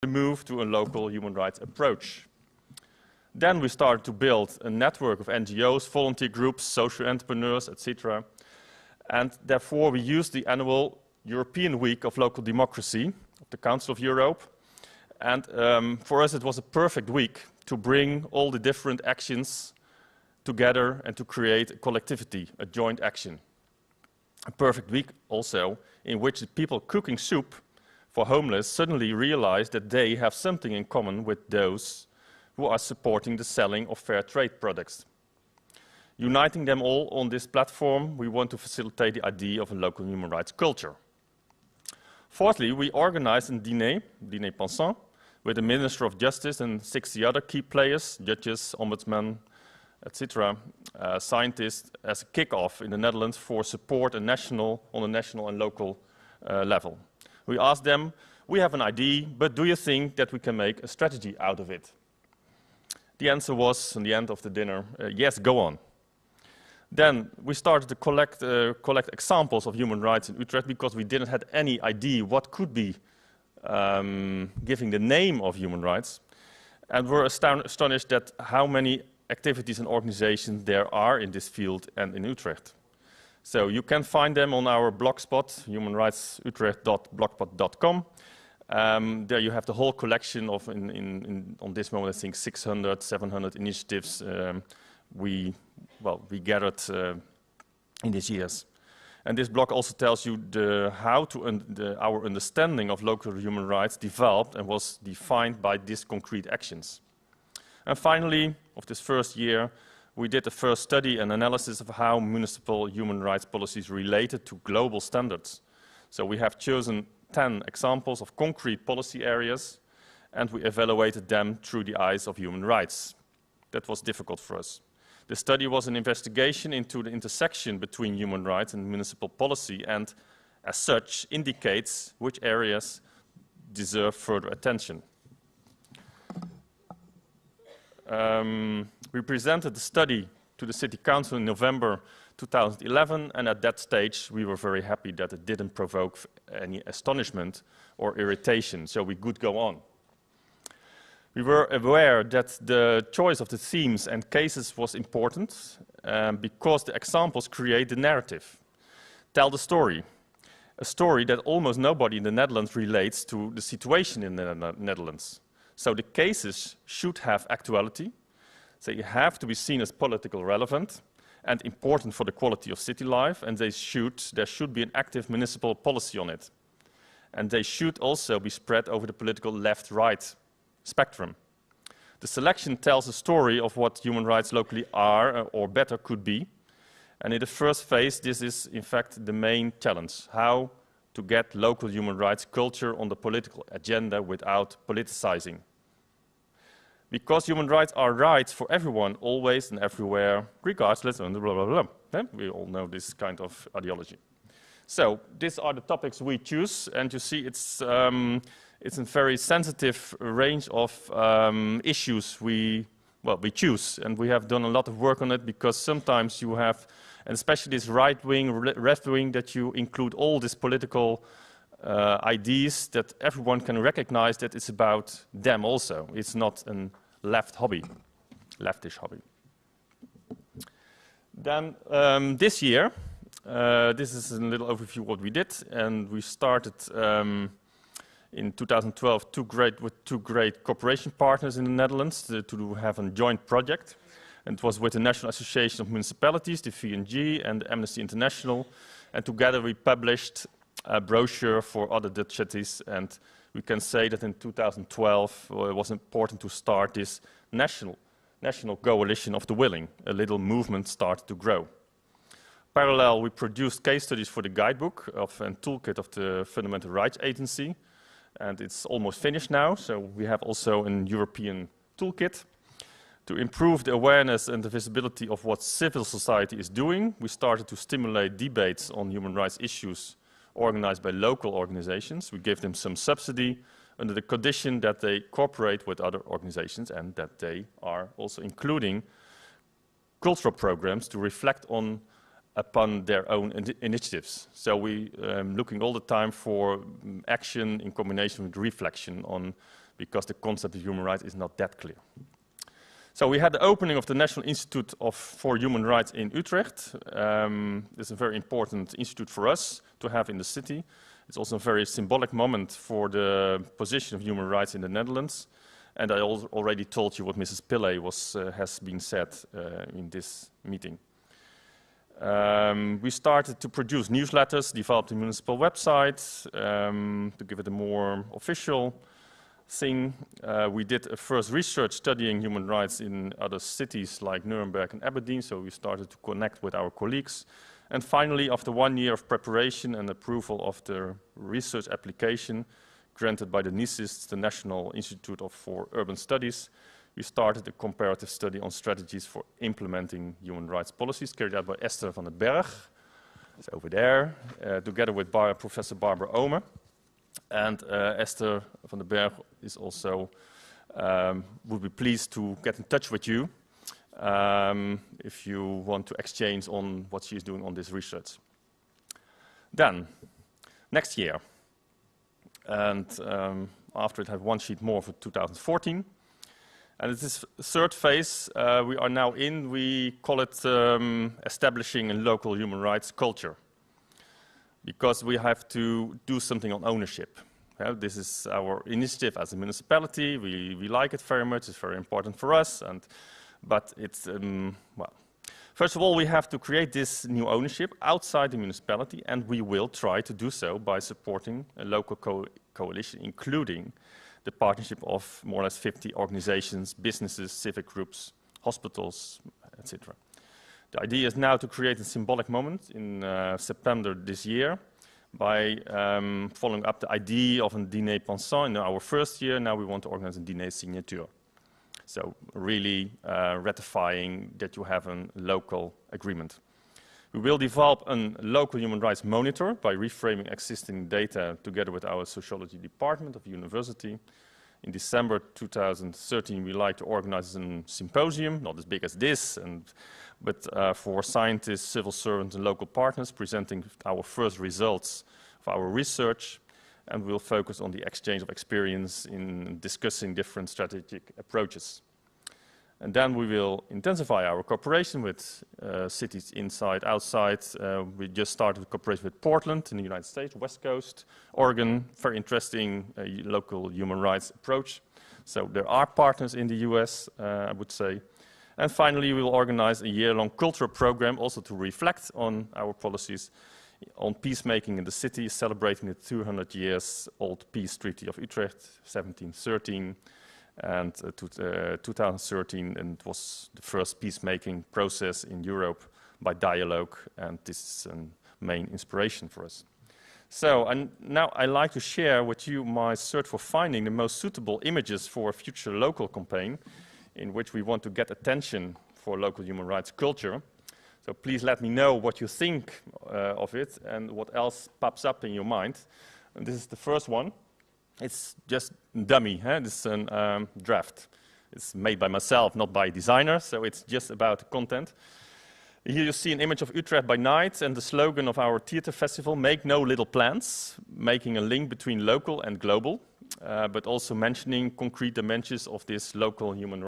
move to a local human rights approach. Then we started to build a network of NGOs, volunteer groups, social entrepreneurs, etc. And therefore we used the annual European Week of Local Democracy of the Council of Europe. And for us it was a perfect week to bring all the different actions together and to create a collectivity, a joint action. A perfect week also in which the people cooking soup for homeless suddenly realized that they have something in common with those who are supporting the selling of fair trade products. Uniting them all on this platform, we want to facilitate the idea of a local human rights culture. Fourthly, we organized a dîner pensant, with the Minister of Justice and 60 other key players, judges, ombudsmen, etc., scientists, as a kick-off in the Netherlands for support on a national and local level. We asked them, we have an idea, but do you think that we can make a strategy out of it? The answer was, in the end of the dinner, yes, go on. Then we started to collect examples of human rights in Utrecht because we didn't have any idea what could be giving the name of human rights. And we're astonished at how many activities and organizations there are in this field and in Utrecht. So you can find them on our blogspot, humanrightsutrecht.blogspot.com. There you have the whole collection of, on this moment, I think 600, 700 initiatives we gathered in these years. And this blog also tells you our understanding of local human rights developed and was defined by these concrete actions. And finally, of this first year, we did the first study and analysis of how municipal human rights policies related to global standards. So we have chosen 10 examples of concrete policy areas, and we evaluated them through the eyes of human rights. That was difficult for us. The study was an investigation into the intersection between human rights and municipal policy, and as such indicates which areas deserve further attention. We presented the study to the City Council in November 2011, and at that stage we were very happy that it didn't provoke any astonishment or irritation, so we could go on. We were aware that the choice of the themes and cases was important because the examples create the narrative, tell the story, a story that almost nobody in the Netherlands relates to the situation in the Netherlands. So the cases should have actuality, so you have to be seen as politically relevant and important for the quality of city life, and there should be an active municipal policy on it. And they should also be spread over the political left-right spectrum. The selection tells a story of what human rights locally are or better could be. And in the first phase, this is in fact the main challenge, how to get local human rights culture on the political agenda without politicizing. Because human rights are rights for everyone, always and everywhere, regardless of blah, blah, blah. We all know this kind of ideology. So these are the topics we choose, and you see it's a very sensitive range of issues we choose, and we have done a lot of work on it because sometimes you have, and especially this right-wing, left-wing, that you include all these political ideas that everyone can recognize that it's about them also. It's not a leftish hobby. Then this year, this is a little overview of what we did, and we started in 2012 with two great cooperation partners in the Netherlands to have a joint project. And it was with the National Association of Municipalities, the VNG, and Amnesty International, and together we published a brochure for other Dutch cities, and we can say that in 2012 it was important to start this national coalition of the willing. A little movement started to grow. Parallel, we produced case studies for the guidebook and toolkit of the Fundamental Rights Agency, and it's almost finished now, so we have also a European toolkit. To improve the awareness and the visibility of what civil society is doing, we started to stimulate debates on human rights issues organized by local organizations. We gave them some subsidy under the condition that they cooperate with other organizations and that they are also including cultural programs to reflect upon their own initiatives. So we looking all the time for action in combination with reflection on because the concept of human rights is not that clear. So we had the opening of the National Institute for Human Rights in Utrecht. It's a very important institute for us to have in the city. It's also a very symbolic moment for the position of human rights in the Netherlands. And I already told you what Mrs. Pillay has been said in this meeting. We started to produce newsletters, developed a municipal website to give it a more official thing. We did a first research studying human rights in other cities like Nuremberg and Aberdeen, so we started to connect with our colleagues. And finally, after 1 year of preparation and approval of the research application granted by the NICIS, the National Institute for Urban Studies, we started a comparative study on strategies for implementing human rights policies carried out by Esther van den Berg, it's over there, together with Professor Barbara Omer. And Esther van den Berg is also would be pleased to get in touch with you if you want to exchange on what she is doing on this research. Then, next year, and after it, I have one sheet more for 2014. And this third phase we are now in, we call it establishing a local human rights culture. Because we have to do something on ownership. This is our initiative as a municipality. We like it very much. It's very important for us. But it's, well, first of all, we have to create this new ownership outside the municipality, and we will try to do so by supporting a local coalition, including the partnership of more or less 50 organizations, businesses, civic groups, hospitals, etc. The idea is now to create a symbolic moment in September this year by following up the idea of a dîner pensant in our first year. Now we want to organize a dîner signature. So really ratifying that you have a local agreement. We will develop a local human rights monitor by reframing existing data together with our sociology department of the university. In December 2013, we like to organize a symposium, not as big as this, but for scientists, civil servants, and local partners, presenting our first results of our research. And we'll focus on the exchange of experience in discussing different strategic approaches. And then we will intensify our cooperation with cities inside, outside. We just started cooperation with Portland in the United States, West Coast, Oregon, very interesting local human rights approach. So there are partners in the US, I would say. And finally, we will organize a year-long cultural program also to reflect on our policies on peacemaking in the city, celebrating the 200 years old peace treaty of Utrecht, 1713. And 2013, and it was the first peacemaking process in Europe by dialogue, and this is a main inspiration for us. So, and now I'd like to share with you my search for finding the most suitable images for a future local campaign in which we want to get attention for local human rights culture. So please let me know what you think of it and what else pops up in your mind. And this is the first one. It's just dummy, this is a draft. It's made by myself, not by a designer, so it's just about the content. Here you see an image of Utrecht by night and the slogan of our theater festival, make no little plans, making a link between local and global, but also mentioning concrete dimensions of this local human rights.